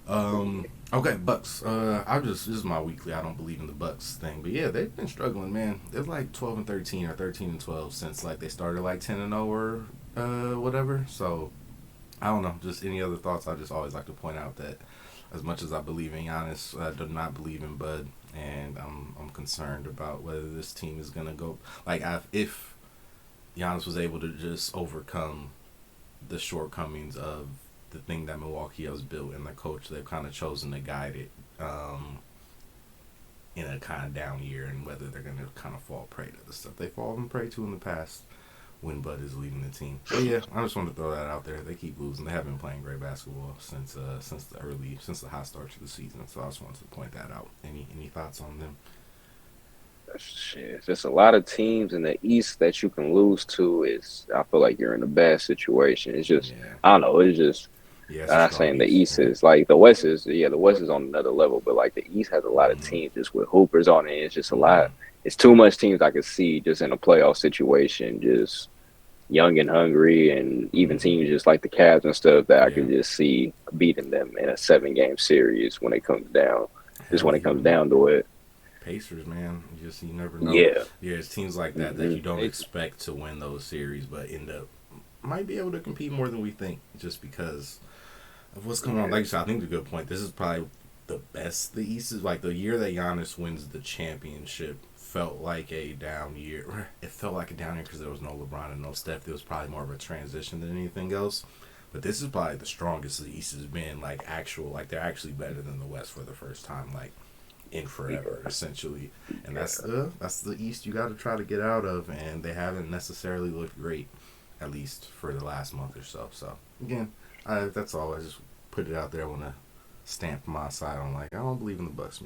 Okay, Bucks. This is my weekly. I don't believe in the Bucks thing, but yeah, they've been struggling, man. They're like 12-13 or 13-12 since like they started like 10-0 or whatever. So I don't know. Just any other thoughts? I just always like to point out that as much as I believe in Giannis, I do not believe in Bud, and I'm concerned about whether this team is gonna go if Giannis was able to just overcome the shortcomings of the thing that Milwaukee has built and the coach they've kind of chosen to guide it in a kind of down year, and whether they're going to kind of fall prey to the stuff they fallen prey to in the past when Bud is leading the team. But yeah, I just want to throw that out there. They keep losing. They haven't been playing great basketball since the hot start to the season. So I just wanted to point that out. Any thoughts on them? Shit, there's a lot of teams in the East that you can lose to. Is I feel like you're in a bad situation. It's just Yeah, I don't know. It's just yeah, it's I'm a not strong saying the East. East is like the West is. Yeah, the West is on another level, but like the East has a lot of Mm-hmm. teams just with hoopers on it. It's just a lot. Mm-hmm. It's too much teams I could see just in a playoff situation, just young and hungry, and even Mm-hmm. teams just like the Cavs and stuff that I Yeah, could just see beating them in a 7 game series when it comes down. Just hell, when it comes even down to it. Pacers, man. You never know. Yeah. Yeah, it's teams like that you don't expect to win those series, but end up might be able to compete more than we think, just because of what's going on. Yeah. Like you said, I think it's a good point. This is probably the best the East is. Like the year that Giannis wins the championship felt like a down year. It felt like a down year because there was no LeBron and no Steph. It was probably more of a transition than anything else. But this is probably the strongest the East has been. Like they're actually better than the West for the first time. Like in forever, essentially. And that's the East you got to try to get out of, and they haven't necessarily looked great, at least for the last month or so. So again, that's all. I just put it out there. I want to stamp my side on like I don't believe in the Bucks,